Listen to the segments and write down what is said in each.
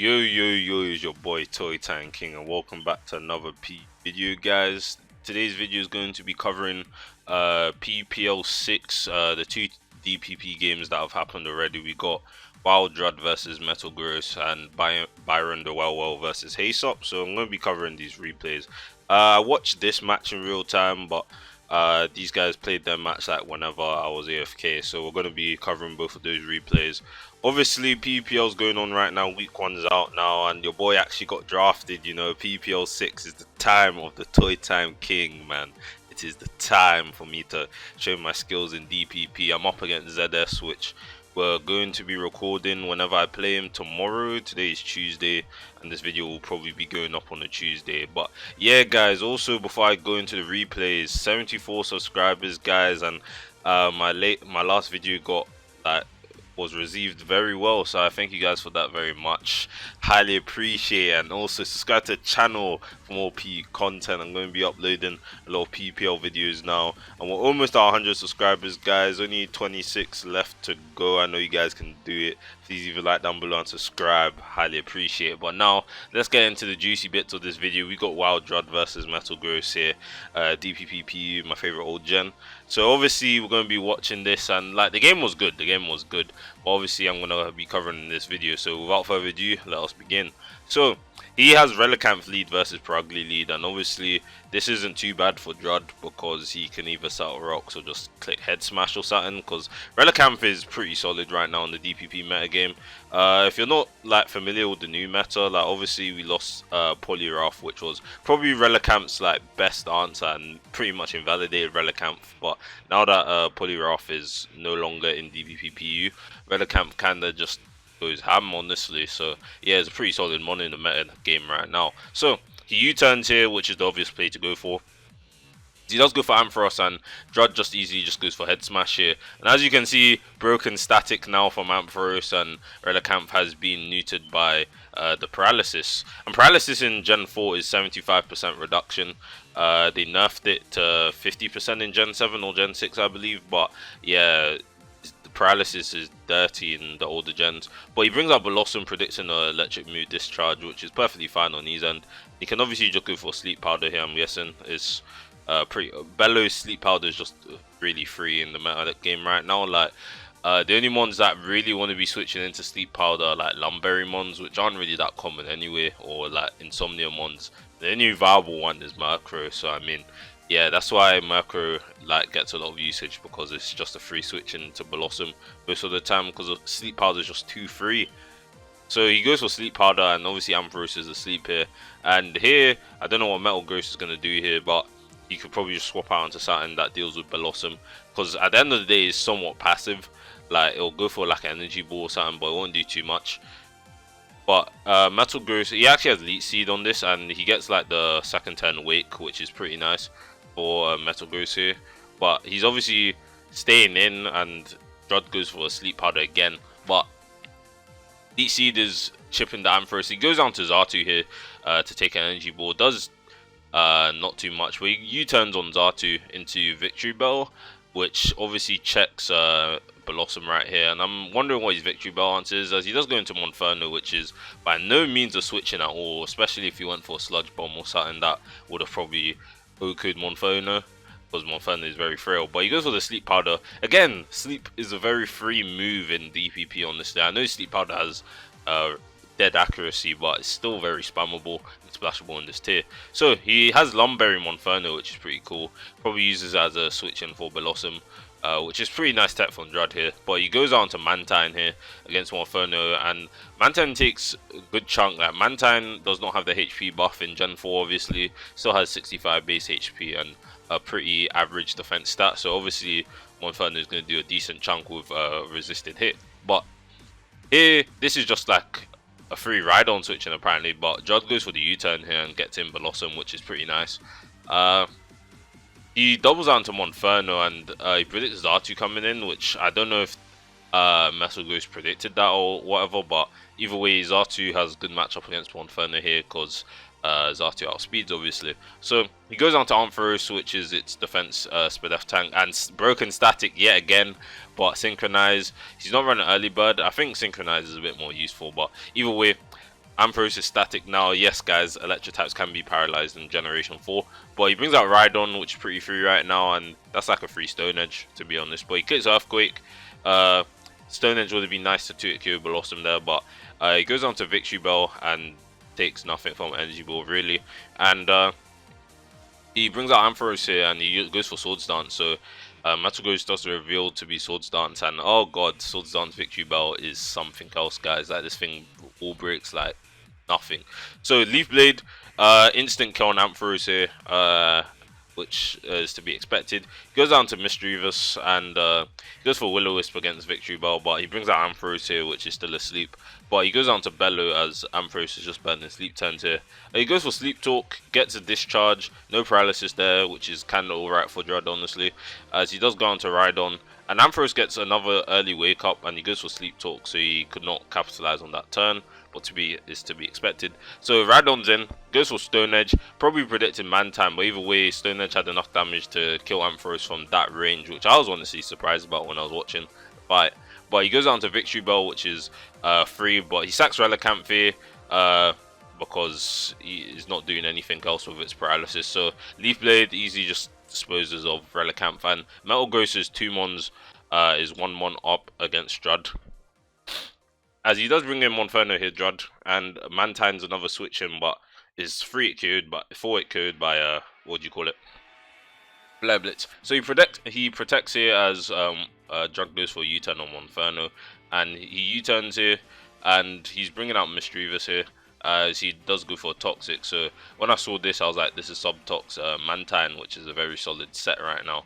Yo, it's your boy Toy Time King, and welcome back to another video, guys. Today's video is going to be covering PUPL 6, the two DPP games that have happened already. We got Drud versus Metalgross and byronthewellwell versus Heysup. So I'm going to be covering these replays. I watched this match in real time, but these guys played their match like whenever I was AFK, so we're going to be covering both of those replays. Obviously, PUPL is going on right now. Week 1's out now, and your boy actually got drafted. You know, PUPL 6 is the time of the Toy Time King, man. It is the time for me to show my skills in DPP. I'm up against ZS, which we're going to be recording whenever I play him tomorrow. Today is Tuesday, and this video will probably be going up on a Tuesday. But yeah, guys, also before I go into the replays, 74 subscribers, guys, and my last video was received very well, so I thank you guys for that very much. Highly appreciate it. And also subscribe to the channel for more PU content. I'm going to be uploading a lot of PUPL videos now, and we're almost at 100 subscribers, guys. Only 26 left to go. I know you guys can do it. Please leave a like down below and subscribe. Highly appreciate it. But now let's get into the juicy bits of this video. We got Drud versus Metalgross here, DPP PU, my favorite old gen. So obviously we're going to be watching this, and like the game was good. But obviously I'm going to be covering in this video. So without further ado, let us begin. So he has Relicanth lead versus Perugly lead, and obviously this isn't too bad for Drud because he can either settle rocks or just click head smash or something, because Relicanth is pretty solid right now in the DPP metagame. If you're not like familiar with the new meta, like obviously we lost Poliwrath, which was probably Relicanth's like best answer and pretty much invalidated Relicanth. But now that Poliwrath is no longer in DPP PU, Relicanth kinda just goes ham, honestly. So yeah, it's a pretty solid mon in the meta game right now. So he U-turns here, which is the obvious play to go for. He does go for Ampharos, and Drud just easily just goes for head smash here. And as you can see, broken static now from Ampharos, and Relicanth has been neutered by the paralysis. And paralysis in Gen 4 is 75% reduction. They nerfed it to 50% in Gen 7 or Gen 6, I believe. But yeah, paralysis is dirty in the older gens. But he brings up Blossom, predicting an electric mood discharge, which is perfectly fine on his end. He can obviously just go for sleep powder here, I'm guessing. It's pretty Bellow's sleep powder is just really free in the meta game right now. Like the only ones that really want to be switching into sleep powder are like Lumberry mons, which aren't really that common anyway, or like Insomnia mons. The only viable one is Murkrow, so I mean, yeah, that's why Murkrow like gets a lot of usage, because it's just a free switch into Blossom most of the time, because sleep powder is just too free. So he goes for sleep powder, and obviously Ampharos is asleep here. And here, I don't know what Metalgross is going to do here, but you could probably just swap out into something that deals with Blossom, because at the end of the day it's somewhat passive. Like it'll go for like an energy ball or something, but it won't do too much. But Metalgross, he actually has Leech Seed on this, and he gets like the second turn Wake, which is pretty nice for Metalgross here. But he's obviously staying in, and Drud goes for a sleep powder again. But Leech Seed is chipping the Ampharos. He goes down to Xatu here to take an energy ball. Does not too much, but he U-turns on Xatu into Victory Bell, which obviously checks Blossom right here. And I'm wondering what his Victory Bell answer is, as he does go into Monferno, which is by no means a switching at all, especially if he went for a Sludge Bomb or something that would have probably OK'd Monferno, because Monferno is very frail. But he goes for the Sleep Powder. Again, Sleep is a very free move in DPP, honestly. I know Sleep Powder has dead accuracy, but it's still very spammable and splashable in this tier. So he has Lumberry Monferno, which is pretty cool. Probably uses it as a switch in for Blossom, which is pretty nice tech from Drud here. But he goes on to Mantine here against Monferno, and Mantine takes a good chunk. Like Mantine does not have the HP buff in Gen 4, obviously. Still has 65 base HP and a pretty average defense stat. So obviously Monferno is going to do a decent chunk with resisted hit. But here, this is just like a free ride-on switching apparently, but Drud goes for the U-turn here and gets in Blossom, which is pretty nice. He doubles out into Monferno, and he predicts Xatu coming in, which I don't know if Metalgross predicted that or whatever, but either way, Xatu has a good matchup against Monferno here, because Xatu outspeeds, obviously. So he goes on to Ampharos, which is its defense Spadef tank, and broken static yet again. But Synchronize, he's not running early bird. I think Synchronize is a bit more useful, but either way, Ampharos is static now. Yes, guys, electric types can be paralyzed in Generation 4. But he brings out Rhydon, which is pretty free right now, and that's like a free Stone Edge, to be honest. But he clicks Earthquake. Stone Edge would have been nice to 2-hit Blossom there, but he goes on to Victory Bell and takes nothing from Energy Ball, really. And he brings out Ampharos here, and he goes for Swords Dance. So Metalgross does reveal to be Swords Dance, and oh god, Swords Dance Victory Bell is something else, guys. Like, this thing all breaks like nothing. So Leaf Blade, instant kill on Ampharos here, which is to be expected. He goes down to Mischievous and he goes for Will-O-Wisp against Victory Bell, but he brings out Ampharos here, which is still asleep. But he goes down to Bellow as Ampharos is just burning sleep turns here. He goes for Sleep Talk, gets a discharge, no paralysis there, which is kind of alright for Drud, honestly, as he does go on to Rhydon. And Ampharos gets another early wake up and he goes for Sleep Talk, so he could not capitalize on that turn, but is to be expected. So Rhydon's in, goes for Stone Edge, probably predicted Mantine, but either way, Stone Edge had enough damage to kill Ampharos from that range, which I was honestly surprised about when I was watching the fight. But he goes on to Victory Bell, which is free, but he sacks Relicanth here because he is not doing anything else with its paralysis. So Leaf Blade easily just disposes of Relicanth, and Metalgross's 2-mons is 1-mon up against Drud. As he does bring in Monferno here, Drud, and Mantine's another switch in, but is 3-hit KO'd, but 4-hit KO'd by what do you call it? Flare Blitz. So he protects here as Drud goes for U-turn on Monferno, and he U-turns here, and he's bringing out Mischievous here, as he does go for Toxic. So when I saw this, I was like, this is Subtox Mantine, which is a very solid set right now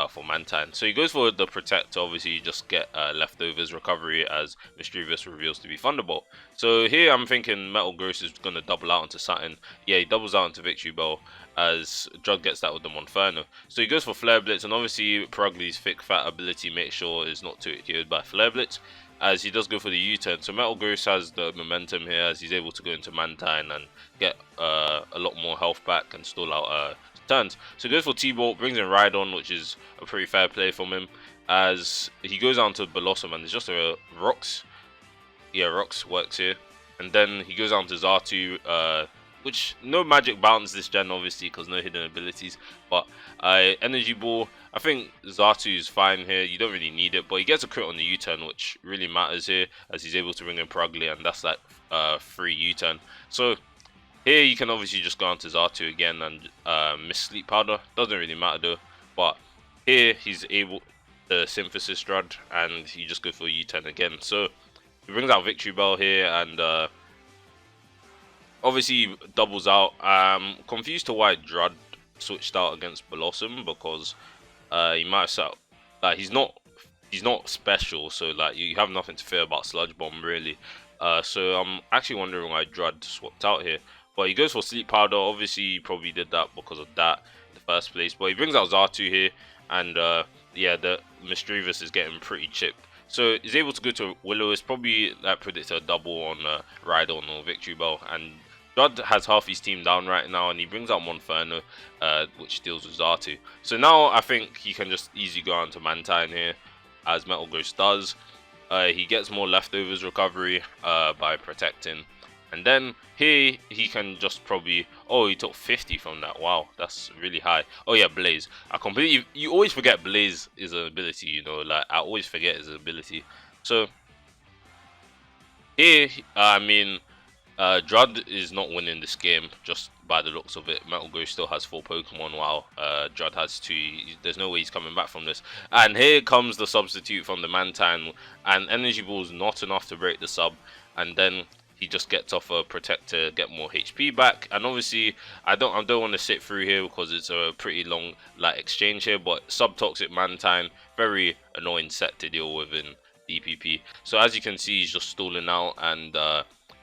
for Mantine. So he goes for the Protect. Obviously you just get Leftovers Recovery as Mischievous reveals to be Thunderbolt. So here I'm thinking Metalgross is going to double out onto Saturn. Yeah, he doubles out into Victory Bell as Drud gets that with the Monferno. So he goes for Flare Blitz, and obviously Purugly's thick fat ability makes sure is not too killed by Flare Blitz, as he does go for the U-turn. So Metalgross has the momentum here as he's able to go into Mantine and get a lot more health back and stall out turns. So he goes for T-Bolt, brings in Rhydon, which is a pretty fair play from him, as he goes on to Blossom, and there's just a Rocks. Yeah, Rocks works here. And then he goes on to Xatu, which no magic bounce this gen, obviously, because no hidden abilities. But Energy Ball, I think Xatu is fine here. You don't really need it, but he gets a crit on the U-turn, which really matters here, as he's able to bring in Purugly, and that's like free U-turn. So here you can obviously just go on to Xatu again and miss Sleep Powder. Doesn't really matter though. But here he's able to Synthesis Drud, and he just goes for U-turn again. So he brings out Victory Bell here, and obviously doubles out. Confused to why Drud switched out against Blossom, because he might have set up, he's not special, so like you have nothing to fear about Sludge Bomb really. So I'm actually wondering why Drud swapped out here. But he goes for Sleep Powder. Obviously he probably did that because of that in the first place. But he brings out Xatu here, and yeah, the Mischievous is getting pretty chipped. So he's able to go to Will-O-Wisp, probably like predict a double on Rhydon or Victory Bell, and Drud has half his team down right now, and he brings out Monferno, which deals with Xatu. So now I think he can just easily go on to Mantine here, as Metalgross does. He gets more Leftovers Recovery by protecting. And then here he can just probably, oh, he took 50 from that. Wow, that's really high. Oh yeah, Blaze. You always forget Blaze is an ability, you know, like I always forget his ability. So here, I mean, Drud is not winning this game just by the looks of it. Metalgross still has 4 Pokemon while Drud has 2. There's no way he's coming back from this. And here comes the substitute from the Mantine, and Energy Ball is not enough to break the sub, and then he just gets off a Protect to get more HP back. And obviously I don't want to sit through here because it's a pretty long like exchange here, but Subtoxic Mantine, very annoying set to deal with in DPP. So as you can see, he's just stalling out, and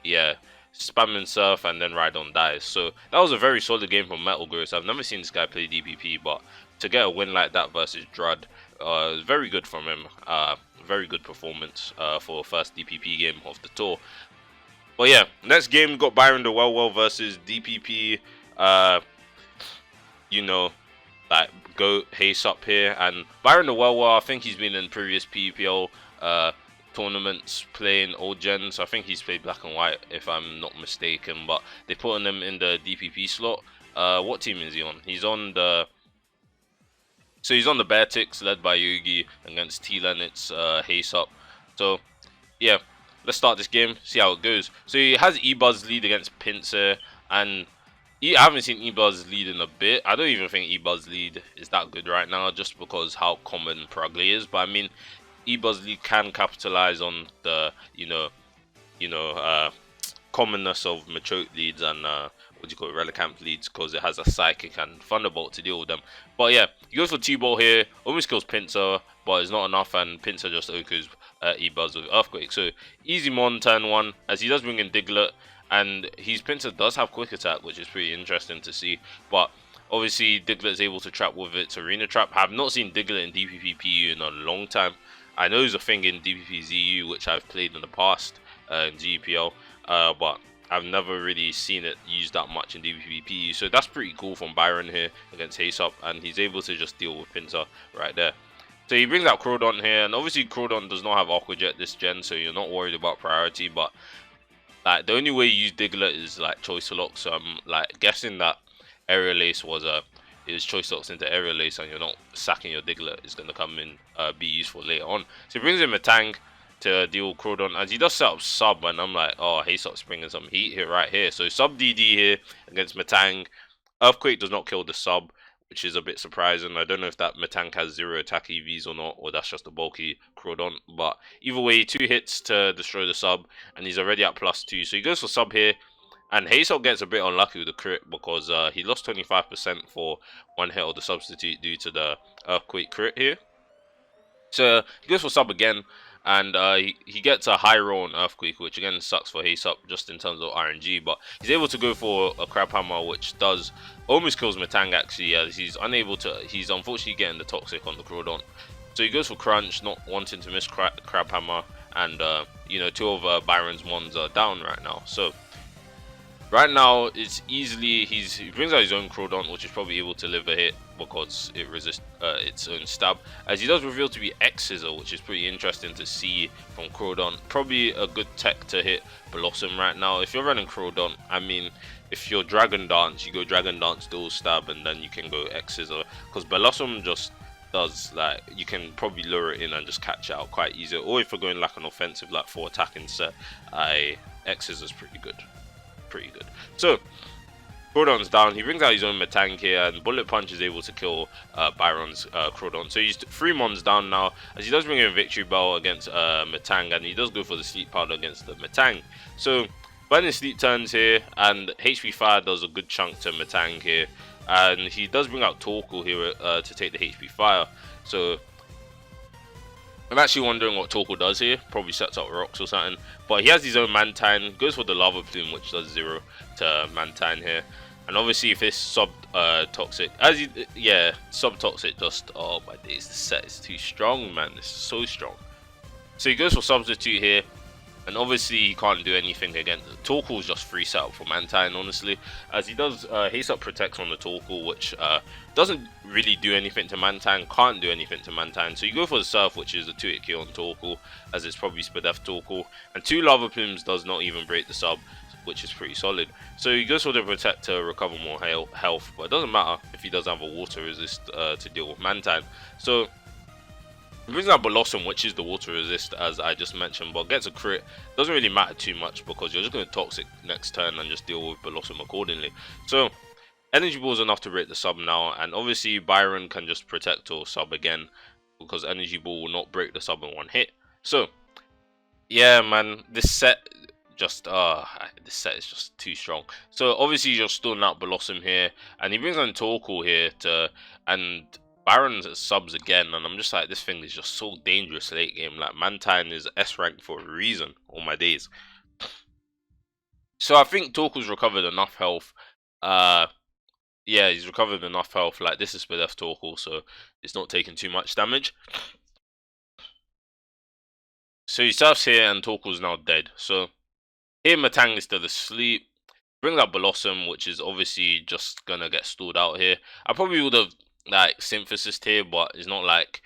yeah, spamming Surf, and then Rhydon dies. So that was a very solid game from Metalgross. I've never seen this guy play DPP, but to get a win like that versus Drud, very good from him. Very good performance for first DPP game of the tour. But yeah, next game we got byronthewellwell versus DPP. You know, like go Heysup here, and byronthewellwell, I think he's been in previous PUPL tournaments playing old gen, so I think he's played black and white if I'm not mistaken, but they put him in the DPP slot. What team is he on? He's on the Bear Ticks, led by Yugi, against T-Len. It's Heysup. So yeah, let's start this game, see how it goes. So he has E-Buzz lead against Pinsir, and I haven't seen E-Buzz lead in a bit. I don't even think E-Buzz lead is that good right now, just because how common Purugly is. But I mean, E-Buzz lead can capitalize on the commonness of Machoke leads and Relicamp leads, because it has a Psychic and Thunderbolt to deal with them. But yeah, he goes for T-Bolt here, almost kills Pinsir, but it's not enough, and Pinsir just Oku's E-Buzz with Earthquake. So easy Mon turn 1, as he does bring in Diglett, and his Pinsir does have Quick Attack, which is pretty interesting to see. But obviously Diglett is able to trap with its Arena Trap. I have not seen Diglett in DPP PU in a long time. I know there's a thing in DPP ZU which I've played in the past in GPL, but I've never really seen it used that much in DPP PU. So that's pretty cool from Byron here against Heysup, and he's able to just deal with Pinsir right there. So he brings out Crawdon here, and obviously Crawdon does not have Aqua Jet this gen, so you're not worried about priority. But like, the only way you use Diglett is like Choice Lock, so I'm like guessing that Aerial Ace was Choice Locks into Aerial Ace, and you're not sacking your Diglett is going to come in, be useful later on. So he brings in Metang to deal with Crawdon, as he does set up sub, and I'm like, oh, Heysup's bringing some heat here right here. So sub DD here against Metang. Earthquake does not kill the sub, which is a bit surprising. I don't know if that Metang has 0 attack EVs or not, or that's just a bulky Crawdon. But either way, 2 hits to destroy the sub, and he's already at +2. So he goes for sub here, and Heysup gets a bit unlucky with the crit, because he lost 25% for 1 hit of the substitute due to the Earthquake crit here. So he goes for sub again, and he gets a high roll on Earthquake, which again sucks for Heysup just in terms of RNG, but he's able to go for a Crab Hammer, which does almost kills Metang actually, as he's unfortunately getting the Toxic on the Crawdon. So he goes for Crunch, not wanting to miss Crab Hammer, and 2 of Byron's Mons are down right now. So right now, it's easily, he brings out his own Crawdon, which is probably able to live a hit because it resists its own stab. As he does reveal to be X-Scissor, which is pretty interesting to see from Crawdon. Probably a good tech to hit Blossom right now. If you're running Crawdon, I mean, if you're Dragon Dance, you go Dragon Dance, dual stab, and then you can go X-Scissor. Because Blossom just does, like, you can probably lure it in and just catch it out quite easy. Or if you're going like an offensive, like 4 attacking set, X-Scissor is pretty good. So Crawdon's down. He brings out his own Metang here, and Bullet Punch is able to kill Byron's Crawdon. So he's 3 Mons down now, as he does bring in Victory Bell against Metang, and he does go for the Sleep Powder against the Metang. So Burning Sleep turns here, and HP Fire does a good chunk to Metang here, and he does bring out Torkoal here to take the HP Fire. So I'm actually wondering what Torkoal does here. Probably sets up rocks or something. But he has his own Mantine. Goes for the Lava Plume, which does 0 to Mantine here. And obviously, if it's sub toxic, sub toxic, just, oh my days, this set is too strong, man. This is so strong. So he goes for substitute here. And obviously, he can't do anything against it. Torkoal is just free setup for Mantine, honestly. As he does, Heysup protects on the Torkoal, which doesn't really do anything to Mantine, can't do anything to Mantine. So you go for the Surf, which is a 2-hit kill on Torkoal, as it's probably Spadef Torkoal. And 2 Lava Plumes does not even break the sub, which is pretty solid. So he goes for the Protect to recover more health, but it doesn't matter if he does have a Water Resist to deal with Mantine. So he brings out Blossom, which is the Water Resist, as I just mentioned, but gets a crit. Doesn't really matter too much, because you're just going to Toxic next turn and just deal with Blossom accordingly. So Energy Ball is enough to break the sub now, and obviously Byron can just Protect or sub again, because Energy Ball will not break the sub in 1 hit. So yeah, man, this set is just too strong. So obviously you're stalling out Blossom here, and he brings on Torkoal here and Byron's subs again, and I'm just like, this thing is just so dangerous late game. Like, Mantine is S rank for a reason, all my days. So I think Torkoal's recovered enough health. Yeah, he's recovered enough health. Like, this is Spadef Torkoal, so it's not taking too much damage. So he surfs here, and Torkoal's now dead. So here Metang is still asleep. Brings out Blossom, which is obviously just gonna get stalled out here. I probably would have like Synthesis here, but it's not like,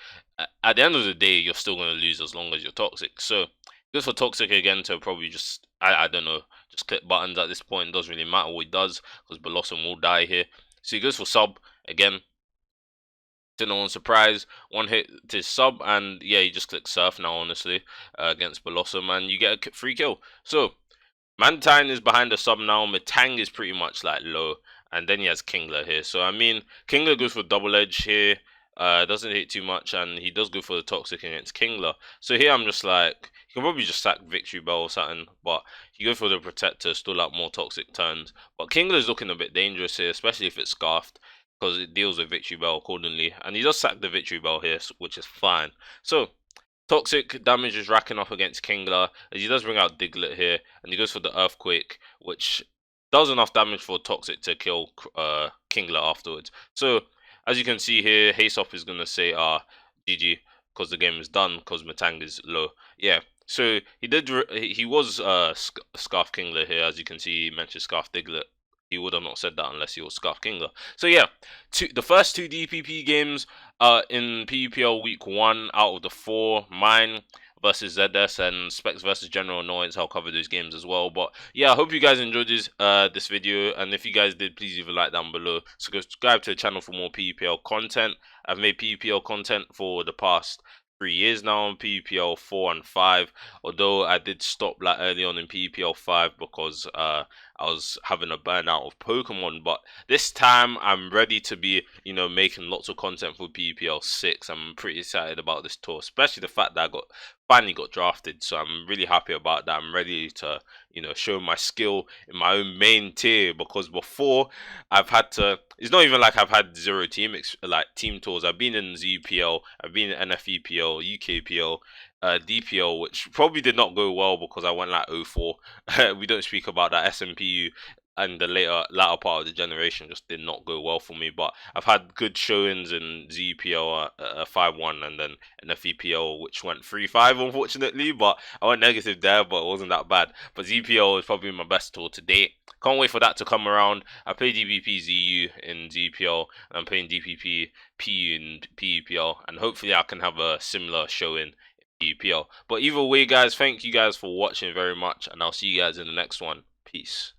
at the end of the day, you're still gonna lose as long as you're toxic. So Goes for Toxic again to probably just, I don't know, just click buttons at this point. It doesn't really matter what he does because Blossom will die here. So he goes for sub again. To no one's surprise, one hit to sub, and yeah, you just click surf now, honestly, against Blossom, and you get a free kill. So Mantine is behind the sub now. Metang is pretty much like low, and then he has Kingler here. So I mean, Kingler goes for double edge here. Doesn't hit too much, and he does go for the toxic against Kingler. So here I'm just like, you can probably just sack Victory Bell or something, but you go for the protector, still out more toxic turns. But Kingler is looking a bit dangerous here, especially if it's scarfed, because it deals with Victory Bell accordingly, and he does sack the Victory Bell here, which is fine. So Toxic damage is racking up against Kingler as he does bring out Diglett here, and he goes for the Earthquake, which does enough damage for Toxic to kill Kingler afterwards. So as you can see here, Heysup is gonna say GG because the game is done because Metang is low. Yeah. So he was Scarf Kingler here, as you can see. He mentioned Scarf Diglett. He would have not said that unless he was Scarf Kingler. So yeah, the first two DPP games in PUPL week 1 out of the 4, mine versus ZS and Specs versus General Annoyance. I'll cover those games as well. But yeah, I hope you guys enjoyed this video, and if you guys did, please leave a like down below. Subscribe to the channel for more PUPL content. I've made PUPL content for the past 3 years now on PUPL 4 and 5, although I did stop like early on in PUPL 5 because I was having a burnout of Pokemon. But this time I'm ready to be, you know, making lots of content for PUPL 6. I'm pretty excited about this tour, especially the fact that I finally got drafted, so I'm really happy about that. I'm ready to, you know, show my skill in my own main tier, because before I've had to, it's not even like I've had zero team tours. I've been in ZPL, I've been in NFEPL, UKPL, DPL, which probably did not go well because I went like 0-4. We don't speak about that. SMPU and the latter part of the generation just did not go well for me. But I've had good showings in ZPL 5-1, and then in FEPL, which went 3-5 unfortunately. But I went negative there, but it wasn't that bad. But ZPL is probably my best tour to date. Can't wait for that to come around. I play DPP ZU in ZPL, and I'm playing DPP PU in PUPL, and hopefully I can have a similar showing PUPL. But either way, guys, thank you guys for watching very much, and I'll see you guys in the next one. Peace.